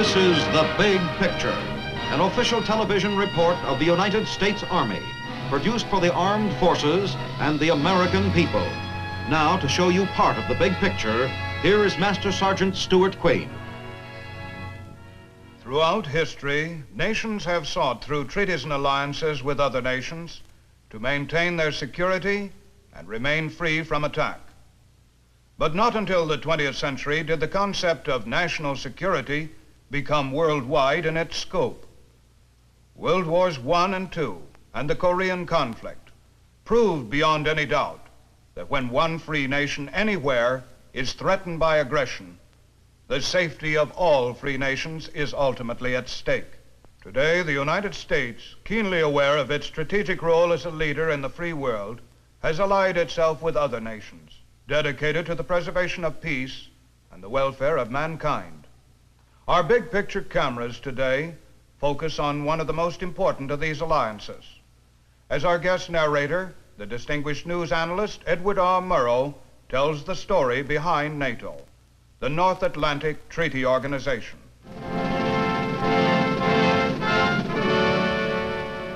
This is The Big Picture, an official television report of the United States Army, produced for the armed forces and the American people. Now, to show you part of the big picture, here is Master Sergeant Stuart Quain. Throughout history, nations have sought through treaties and alliances with other nations to maintain their security and remain free from attack. But not until the 20th century did the concept of national security become worldwide in its scope. World Wars I and II and the Korean conflict proved beyond any doubt that when one free nation anywhere is threatened by aggression, the safety of all free nations is ultimately at stake. Today, the United States, keenly aware of its strategic role as a leader in the free world, has allied itself with other nations, dedicated to the preservation of peace and the welfare of mankind. Our big picture cameras today focus on one of the most important of these alliances. As our guest narrator, the distinguished news analyst Edward R. Murrow tells the story behind NATO, the North Atlantic Treaty Organization.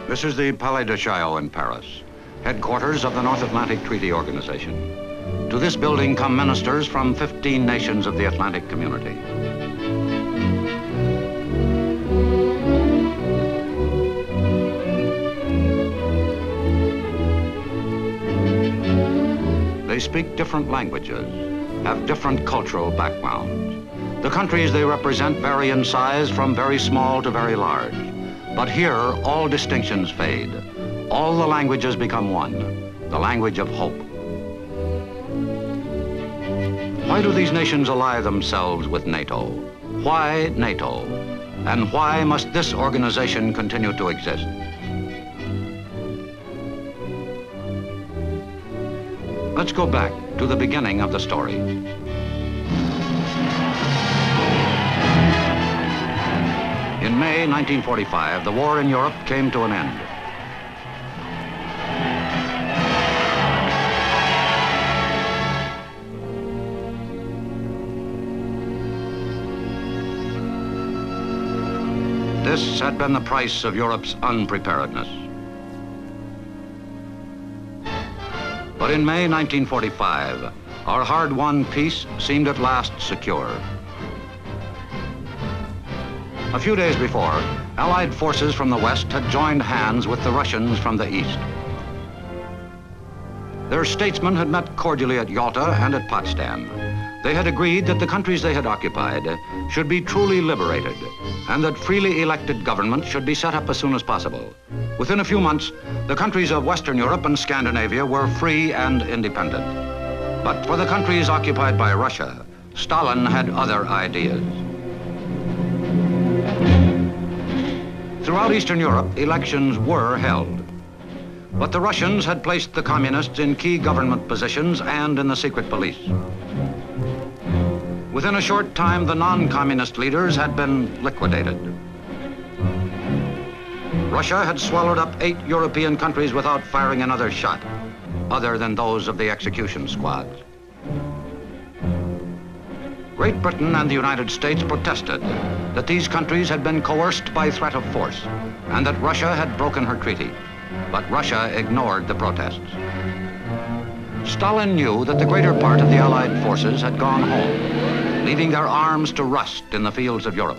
This is the Palais de Chaillot in Paris, headquarters of the North Atlantic Treaty Organization. To this building come ministers from 15 nations of the Atlantic community. They speak different languages, have different cultural backgrounds. The countries they represent vary in size from very small to very large. But here, all distinctions fade. All the languages become one, the language of hope. Why do these nations ally themselves with NATO? Why NATO? And why must this organization continue to exist? Let's go back to the beginning of the story. In May 1945, the war in Europe came to an end. This had been the price of Europe's unpreparedness. But in May 1945, our hard-won peace seemed at last secure. A few days before, Allied forces from the West had joined hands with the Russians from the East. Their statesmen had met cordially at Yalta and at Potsdam. They had agreed that the countries they had occupied should be truly liberated and that freely elected governments should be set up as soon as possible. Within a few months, the countries of Western Europe and Scandinavia were free and independent. But for the countries occupied by Russia, Stalin had other ideas. Throughout Eastern Europe, elections were held. But the Russians had placed the communists in key government positions and in the secret police. Within a short time, the non-communist leaders had been liquidated. Russia had swallowed up 8 European countries without firing another shot, other than those of the execution squads. Great Britain and the United States protested that these countries had been coerced by threat of force and that Russia had broken her treaty. But Russia ignored the protests. Stalin knew that the greater part of the Allied forces had gone home, leaving their arms to rust in the fields of Europe.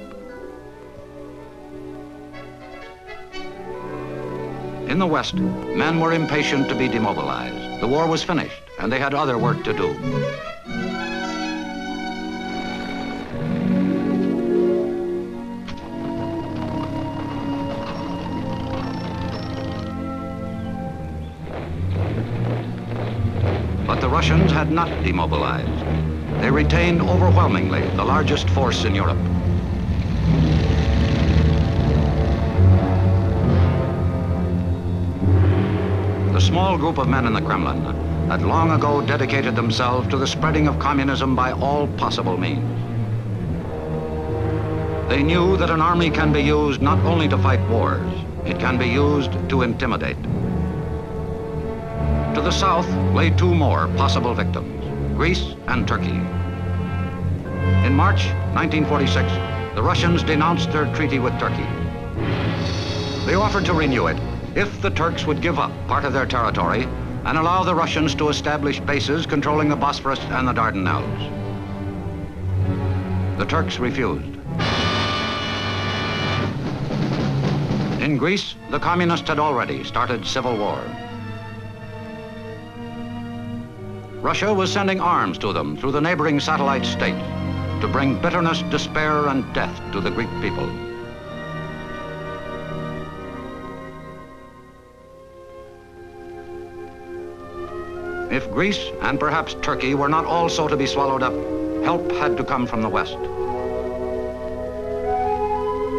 In the West, men were impatient to be demobilized. The war was finished, and they had other work to do. But the Russians had not demobilized. They retained overwhelmingly the largest force in Europe. The small group of men in the Kremlin had long ago dedicated themselves to the spreading of communism by all possible means. They knew that an army can be used not only to fight wars, it can be used to intimidate. To the south lay 2 more possible victims, Greece and Turkey. In March 1946, the Russians denounced their treaty with Turkey. They offered to renew it if the Turks would give up part of their territory and allow the Russians to establish bases controlling the Bosphorus and the Dardanelles. The Turks refused. In Greece, the communists had already started civil war. Russia was sending arms to them through the neighboring satellite states to bring bitterness, despair, and death to the Greek people. If Greece and perhaps Turkey were not also to be swallowed up, help had to come from the West.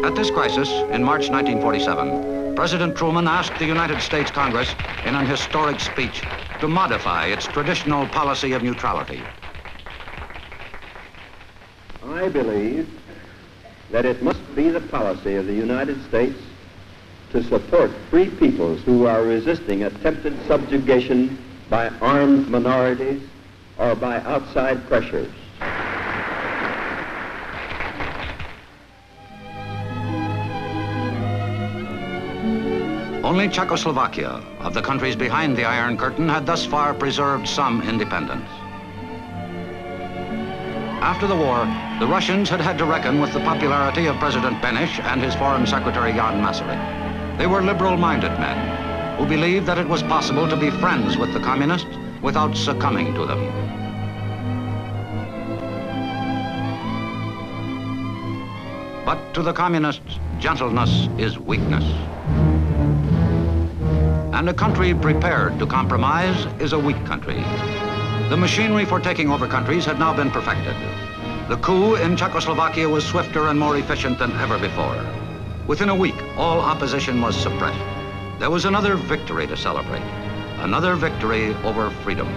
At this crisis, in March 1947, President Truman asked the United States Congress in an historic speech to modify its traditional policy of neutrality. I believe that it must be the policy of the United States to support free peoples who are resisting attempted subjugation by armed minorities or by outside pressures. Only Czechoslovakia, of the countries behind the Iron Curtain, had thus far preserved some independence. After the war, the Russians had had to reckon with the popularity of President Beneš and his Foreign Secretary Jan Masaryk. They were liberal-minded men who believed that it was possible to be friends with the communists without succumbing to them. But to the communists, gentleness is weakness. And a country prepared to compromise is a weak country. The machinery for taking over countries had now been perfected. The coup in Czechoslovakia was swifter and more efficient than ever before. Within a week, all opposition was suppressed. There was another victory to celebrate, another victory over freedom.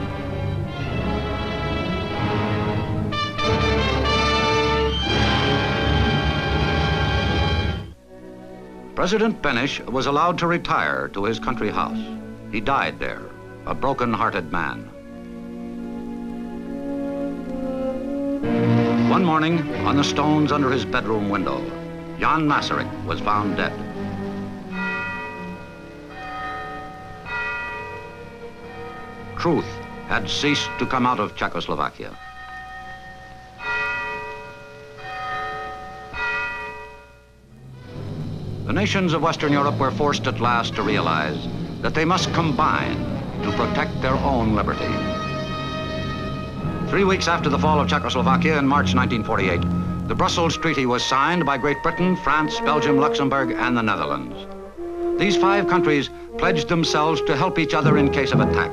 President Beneš was allowed to retire to his country house. He died there, a broken-hearted man. One morning, on the stones under his bedroom window, Jan Masaryk was found dead. Truth had ceased to come out of Czechoslovakia. The nations of Western Europe were forced at last to realize that they must combine to protect their own liberty. 3 weeks after the fall of Czechoslovakia in March 1948, the Brussels Treaty was signed by Great Britain, France, Belgium, Luxembourg, and the Netherlands. These 5 countries pledged themselves to help each other in case of attack.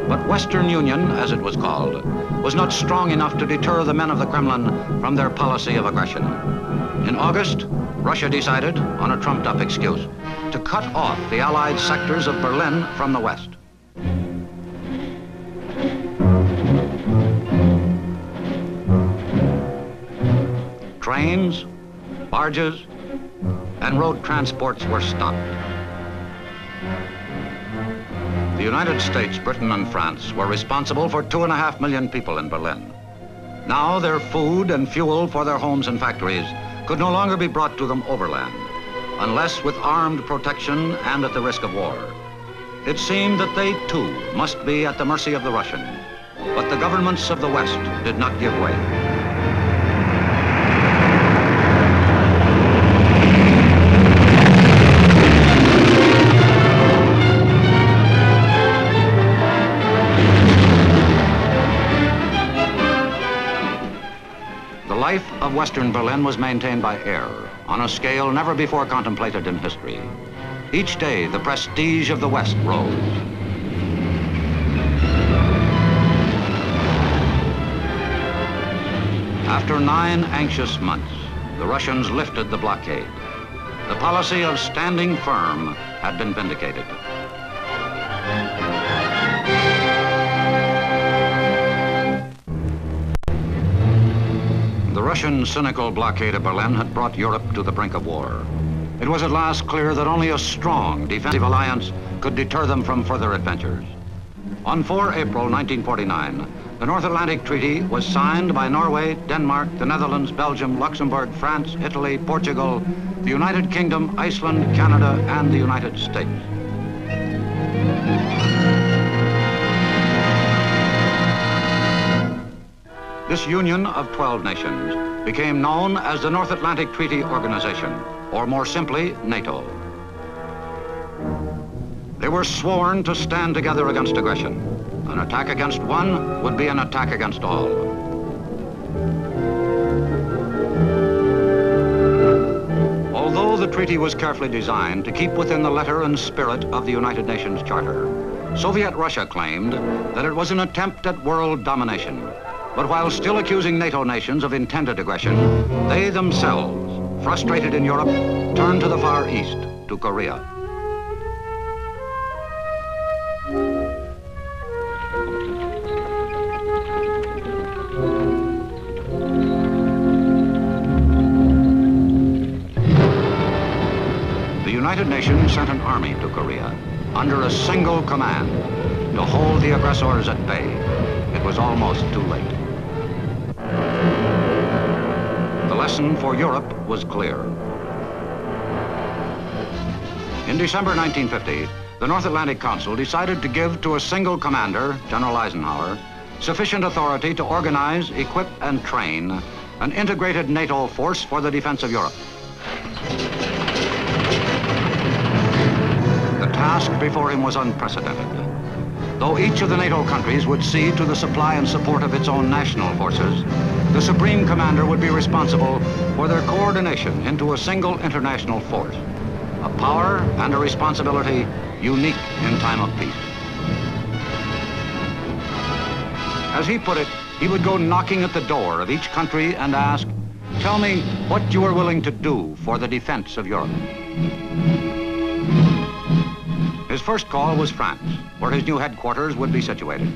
But Western Union, as it was called, was not strong enough to deter the men of the Kremlin from their policy of aggression. In August, Russia decided, on a trumped-up excuse, to cut off the Allied sectors of Berlin from the West. Trains, barges, and road transports were stopped. The United States, Britain, and France were responsible for 2.5 million people in Berlin. Now their food and fuel for their homes and factories could no longer be brought to them overland, unless with armed protection and at the risk of war. It seemed that they, too, must be at the mercy of the Russians. But the governments of the West did not give way. The life of Western Berlin was maintained by air on a scale never before contemplated in history. Each day, the prestige of the West rose. After 9 anxious months, the Russians lifted the blockade. The policy of standing firm had been vindicated. The Russian cynical blockade of Berlin had brought Europe to the brink of war. It was at last clear that only a strong defensive alliance could deter them from further adventures. On 4 April 1949, The North Atlantic Treaty was signed by Norway, Denmark, the Netherlands, Belgium, Luxembourg, France, Italy, Portugal, the United Kingdom, Iceland, Canada, and the United States. This union of 12 nations became known as the North Atlantic Treaty Organization, or more simply, NATO. They were sworn to stand together against aggression. An attack against one would be an attack against all. Although the treaty was carefully designed to keep within the letter and spirit of the United Nations Charter, Soviet Russia claimed that it was an attempt at world domination. But while still accusing NATO nations of intended aggression, they themselves, frustrated in Europe, turned to the Far East, to Korea. The United Nations sent an army to Korea under a single command to hold the aggressors at bay. It was almost too late. The lesson for Europe was clear. In December 1950, the North Atlantic Council decided to give to a single commander, General Eisenhower, sufficient authority to organize, equip, and train an integrated NATO force for the defense of Europe. The task before him was unprecedented. Though each of the NATO countries would see to the supply and support of its own national forces, the Supreme Commander would be responsible for their coordination into a single international force, a power and a responsibility unique in time of peace. As he put it, he would go knocking at the door of each country and ask, "Tell me what you are willing to do for the defense of Europe." His first call was France, where his new headquarters would be situated.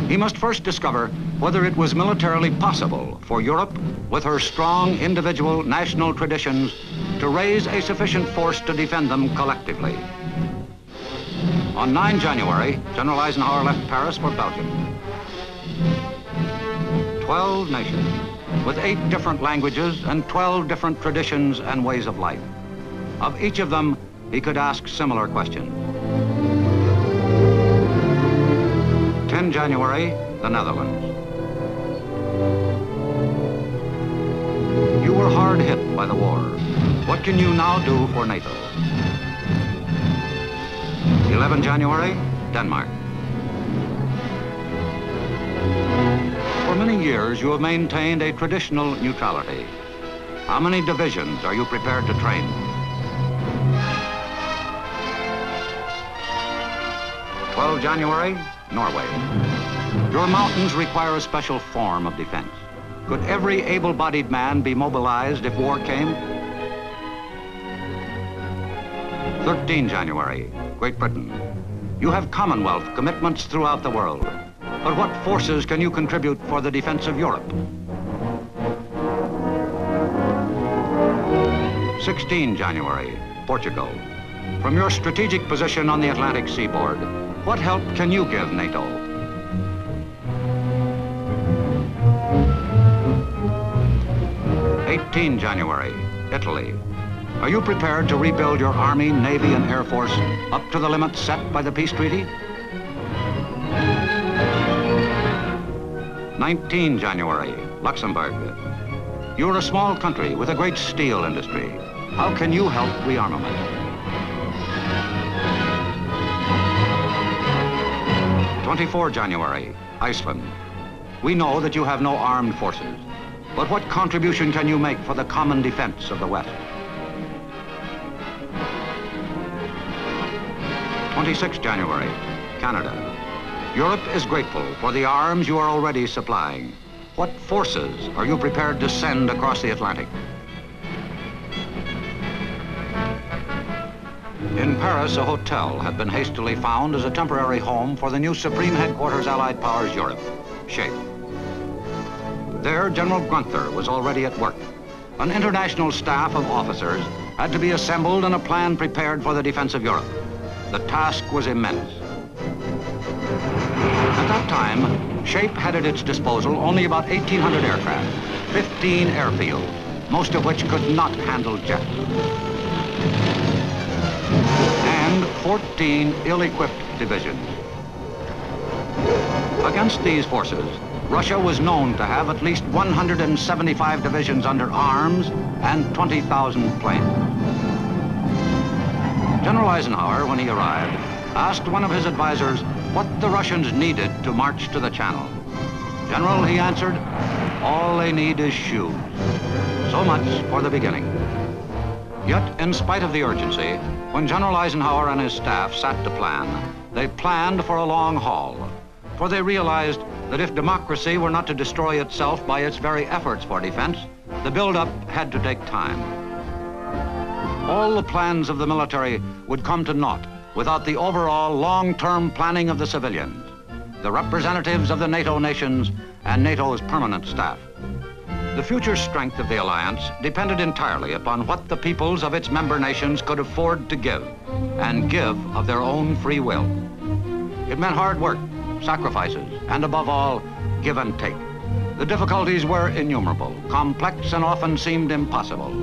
He must first discover whether it was militarily possible for Europe, with her strong individual national traditions, to raise a sufficient force to defend them collectively. On 9 January, General Eisenhower left Paris for Belgium. 12 nations, with 8 different languages and 12 different traditions and ways of life. Of each of them, he could ask similar questions. 10 January, the Netherlands. You were hard hit by the war. What can you now do for NATO? 11 January, Denmark. For many years, you have maintained a traditional neutrality. How many divisions are you prepared to train? 12 January, Norway. Your mountains require a special form of defense. Could every able-bodied man be mobilized if war came? 13 January, Great Britain. You have Commonwealth commitments throughout the world. But what forces can you contribute for the defense of Europe? 16 January, Portugal. From your strategic position on the Atlantic seaboard, what help can you give NATO? 18 January, Italy. Are you prepared to rebuild your Army, Navy, and Air Force up to the limits set by the peace treaty? 19 January, Luxembourg. You're a small country with a great steel industry. How can you help rearmament? 24 January, Iceland. We know that you have no armed forces, but what contribution can you make for the common defense of the West? 26 January, Canada. Europe is grateful for the arms you are already supplying. What forces are you prepared to send across the Atlantic? In Paris, a hotel had been hastily found as a temporary home for the new Supreme Headquarters Allied Powers Europe, SHAPE. There, General Gunther was already at work. An international staff of officers had to be assembled and a plan prepared for the defense of Europe. The task was immense. At that time, SHAPE had at its disposal only about 1,800 aircraft, 15 airfields, most of which could not handle jets, and 14 ill-equipped divisions. Against these forces, Russia was known to have at least 175 divisions under arms and 20,000 planes. General Eisenhower, when he arrived, asked one of his advisors what the Russians needed to march to the Channel. General, he answered, all they need is shoes. So much for the beginning. Yet, in spite of the urgency, when General Eisenhower and his staff sat to plan, they planned for a long haul, for they realized that if democracy were not to destroy itself by its very efforts for defense, the build-up had to take time. All the plans of the military would come to naught without the overall long-term planning of the civilians, the representatives of the NATO nations, and NATO's permanent staff. The future strength of the alliance depended entirely upon what the peoples of its member nations could afford to give, and give of their own free will. It meant hard work, sacrifices, and above all, give and take. The difficulties were innumerable, complex, and often seemed impossible.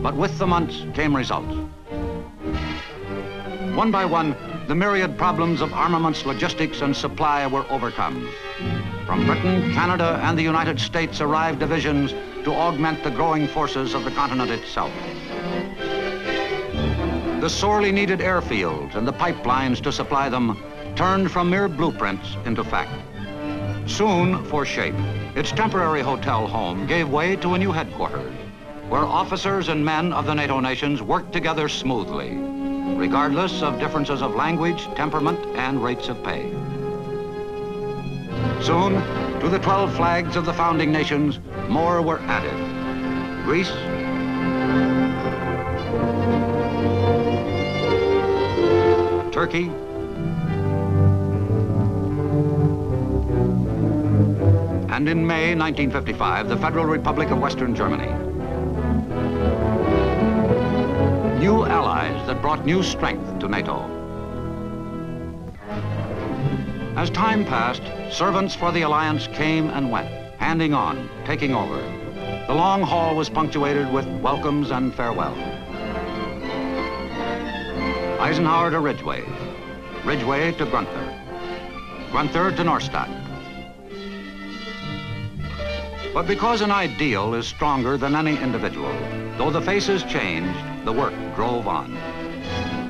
But with the months came results. One by one, the myriad problems of armaments, logistics, and supply were overcome. From Britain, Canada, and the United States arrived divisions to augment the growing forces of the continent itself. The sorely needed airfields and the pipelines to supply them turned from mere blueprints into fact. Soon, for SHAPE, its temporary hotel home gave way to a new headquarters, where officers and men of the NATO nations worked together smoothly, regardless of differences of language, temperament, and rates of pay. Soon, to the 12 flags of the founding nations, more were added. Greece, Turkey, and in May 1955, the Federal Republic of Western Germany. New allies that brought new strength to NATO. As time passed, servants for the alliance came and went, handing on, taking over. The long haul was punctuated with welcomes and farewells. Eisenhower to Ridgway, Ridgway to Gunther, Gunther to Norstadt. But because an ideal is stronger than any individual, though the faces changed, the work drove on.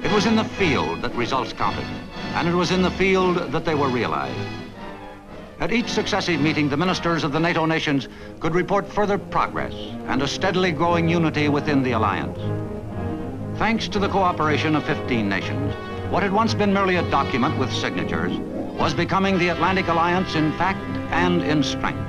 It was in the field that results counted, and it was in the field that they were realized. At each successive meeting, the ministers of the NATO nations could report further progress and a steadily growing unity within the alliance. Thanks to the cooperation of 15 nations, what had once been merely a document with signatures was becoming the Atlantic Alliance in fact and in strength.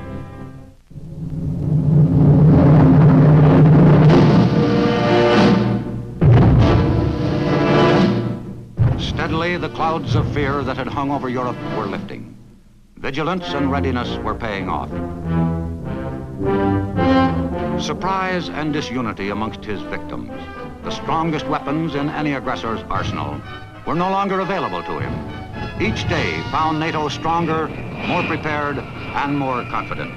Steadily, the clouds of fear that had hung over Europe were lifting. Vigilance and readiness were paying off. Surprise and disunity amongst his victims, the strongest weapons in any aggressor's arsenal, were no longer available to him. Each day found NATO stronger, more prepared, and more confident.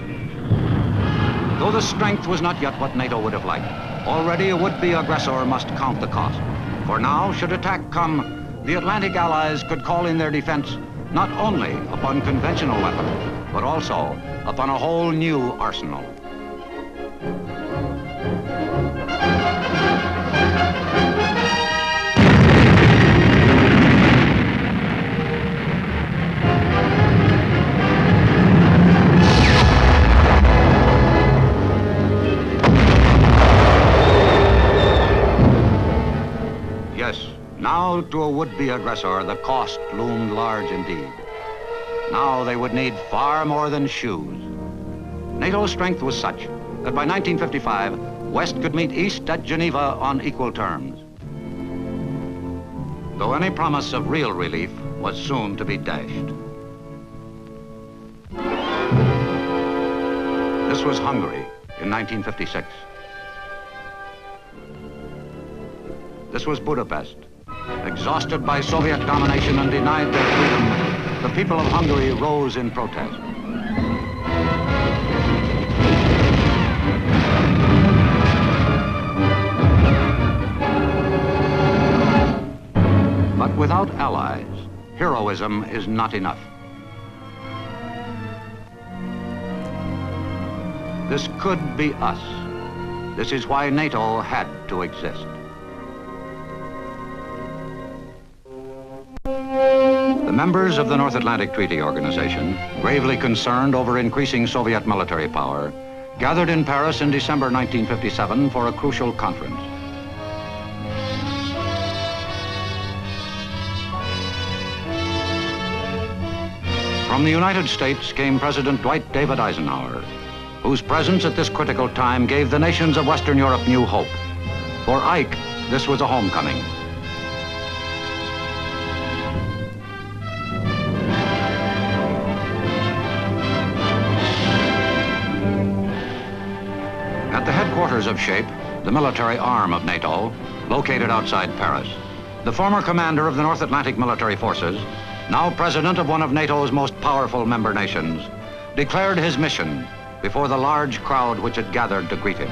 Though the strength was not yet what NATO would have liked, already a would-be aggressor must count the cost. For now, should attack come, the Atlantic allies could call in their defense not only upon conventional weapons, but also upon a whole new arsenal. Yes, now to a would-be aggressor, the cost loomed large indeed. Now they would need far more than shoes. NATO's strength was such that by 1955, West could meet East at Geneva on equal terms. Though any promise of real relief was soon to be dashed. This was Hungary in 1956. This was Budapest, exhausted by Soviet domination and denied their freedom, the people of Hungary rose in protest. But without allies, heroism is not enough. This could be us. This is why NATO had to exist. The members of the North Atlantic Treaty Organization, gravely concerned over increasing Soviet military power, gathered in Paris in December 1957 for a crucial conference. From the United States came President Dwight David Eisenhower, whose presence at this critical time gave the nations of Western Europe new hope. For Ike, this was a homecoming. At the headquarters of SHAPE, the military arm of NATO, located outside Paris, the former commander of the North Atlantic Military Forces, now president of one of NATO's most powerful member nations, declared his mission before the large crowd which had gathered to greet him.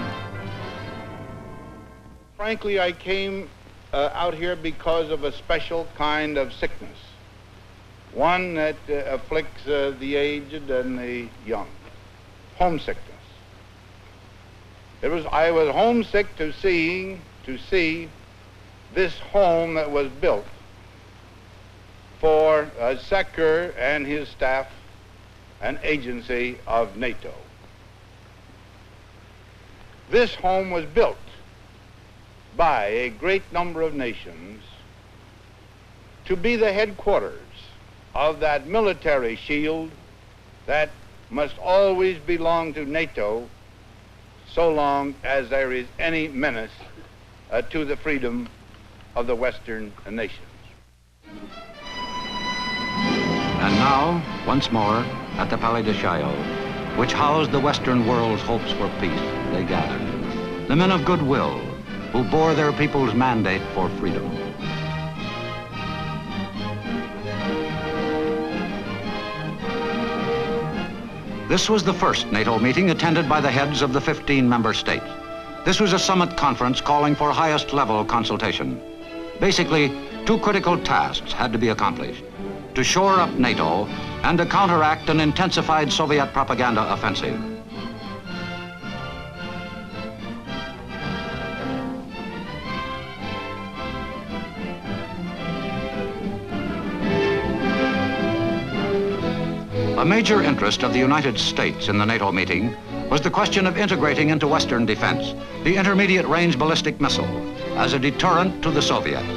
Frankly, I came out here because of a special kind of sickness, one that afflicts the aged and the young, homesickness. I was homesick to see this home that was built for Secker and his staff, an agency of NATO. This home was built by a great number of nations to be the headquarters of that military shield that must always belong to NATO so long as there is any menace to the freedom of the Western nations. And now, once more, at the Palais de Chaillot, which housed the Western world's hopes for peace, they gathered. The men of goodwill who bore their people's mandate for freedom. This was the first NATO meeting attended by the heads of the 15 member states. This was a summit conference calling for highest level consultation. Basically, two critical tasks had to be accomplished: to shore up NATO and to counteract an intensified Soviet propaganda offensive. A major interest of the United States in the NATO meeting was the question of integrating into Western defense the intermediate-range ballistic missile as a deterrent to the Soviets,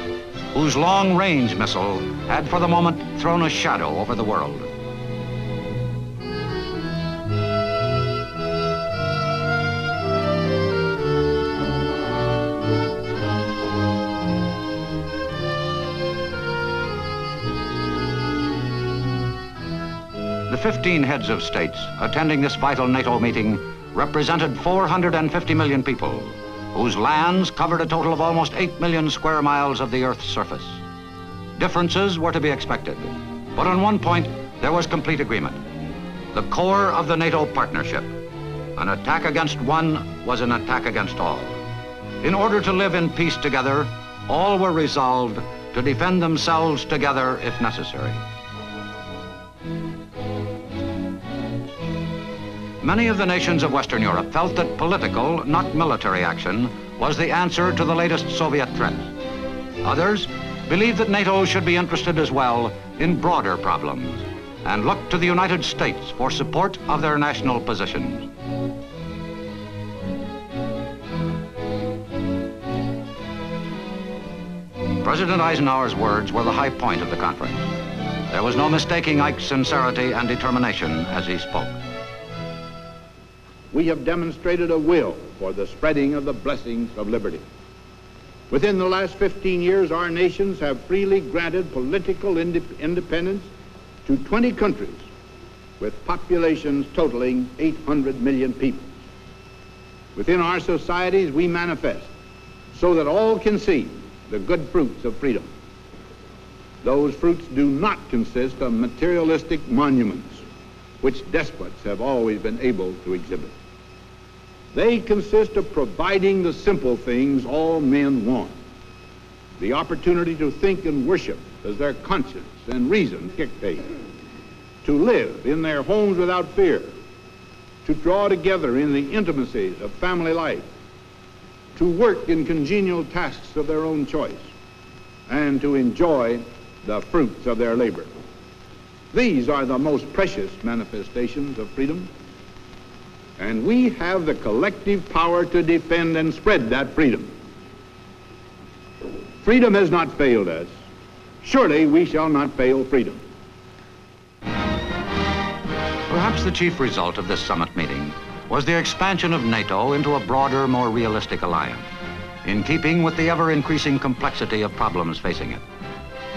whose long-range missile had for the moment thrown a shadow over the world. The 15 heads of states attending this vital NATO meeting represented 450 million people, whose lands covered a total of almost 8 million square miles of the Earth's surface. Differences were to be expected, but on one point there was complete agreement: the core of the NATO partnership. An attack against one was an attack against all. In order to live in peace together, all were resolved to defend themselves together if necessary. Many of the nations of Western Europe felt that political, not military action was the answer to the latest Soviet threats. Others believed that NATO should be interested as well in broader problems and looked to the United States for support of their national positions. President Eisenhower's words were the high point of the conference. There was no mistaking Ike's sincerity and determination as he spoke. We have demonstrated a will for the spreading of the blessings of liberty. Within the last 15 years, our nations have freely granted political independence to 20 countries with populations totaling 800 million people. Within our societies, we manifest so that all can see the good fruits of freedom. Those fruits do not consist of materialistic monuments, which despots have always been able to exhibit. They consist of providing the simple things all men want. The opportunity to think and worship as their conscience and reason dictate. To live in their homes without fear. To draw together in the intimacies of family life. To work in congenial tasks of their own choice. And to enjoy the fruits of their labor. These are the most precious manifestations of freedom. And we have the collective power to defend and spread that freedom. Freedom has not failed us. Surely we shall not fail freedom. Perhaps the chief result of this summit meeting was the expansion of NATO into a broader, more realistic alliance, in keeping with the ever-increasing complexity of problems facing it.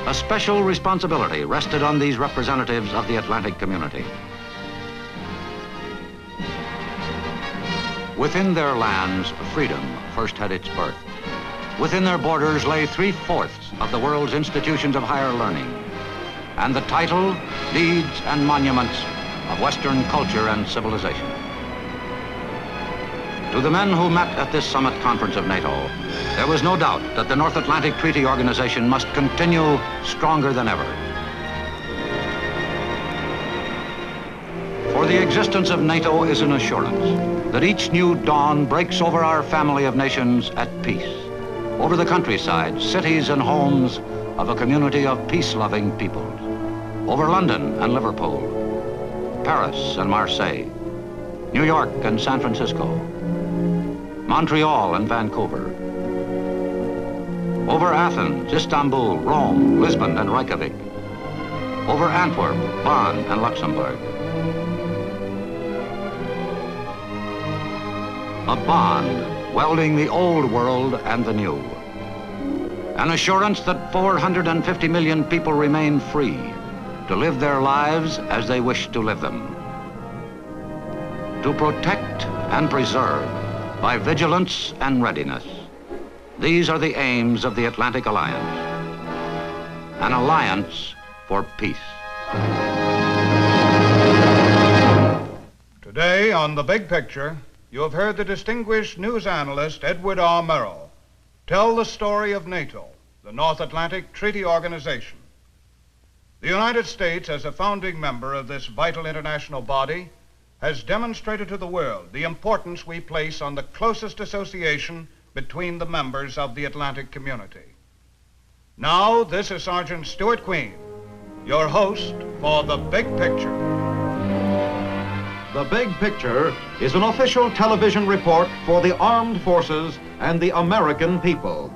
A special responsibility rested on these representatives of the Atlantic community. Within their lands, freedom first had its birth. Within their borders lay 3/4 of the world's institutions of higher learning, and the title, deeds, and monuments of Western culture and civilization. To the men who met at this summit conference of NATO, there was no doubt that the North Atlantic Treaty Organization must continue stronger than ever. For the existence of NATO is an assurance that each new dawn breaks over our family of nations at peace, over the countryside, cities, and homes of a community of peace-loving peoples, over London and Liverpool, Paris and Marseille, New York and San Francisco, Montreal and Vancouver, over Athens, Istanbul, Rome, Lisbon, and Reykjavik, over Antwerp, Bonn, and Luxembourg. A bond welding the old world and the new. An assurance that 450 million people remain free to live their lives as they wish to live them. To protect and preserve by vigilance and readiness. These are the aims of the Atlantic Alliance. An alliance for peace. Today on The Big Picture, you have heard the distinguished news analyst Edward R. Murrow tell the story of NATO, the North Atlantic Treaty Organization. The United States, as a founding member of this vital international body, has demonstrated to the world the importance we place on the closest association between the members of the Atlantic community. Now, this is Sergeant Stuart Queen, your host for The Big Picture. The Big Picture is an official television report for the armed forces and the American people.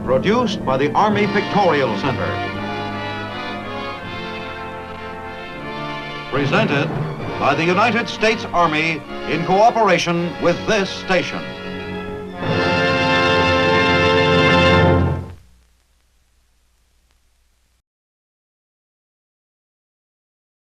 Produced by the Army Pictorial Center. Presented by the United States Army in cooperation with this station.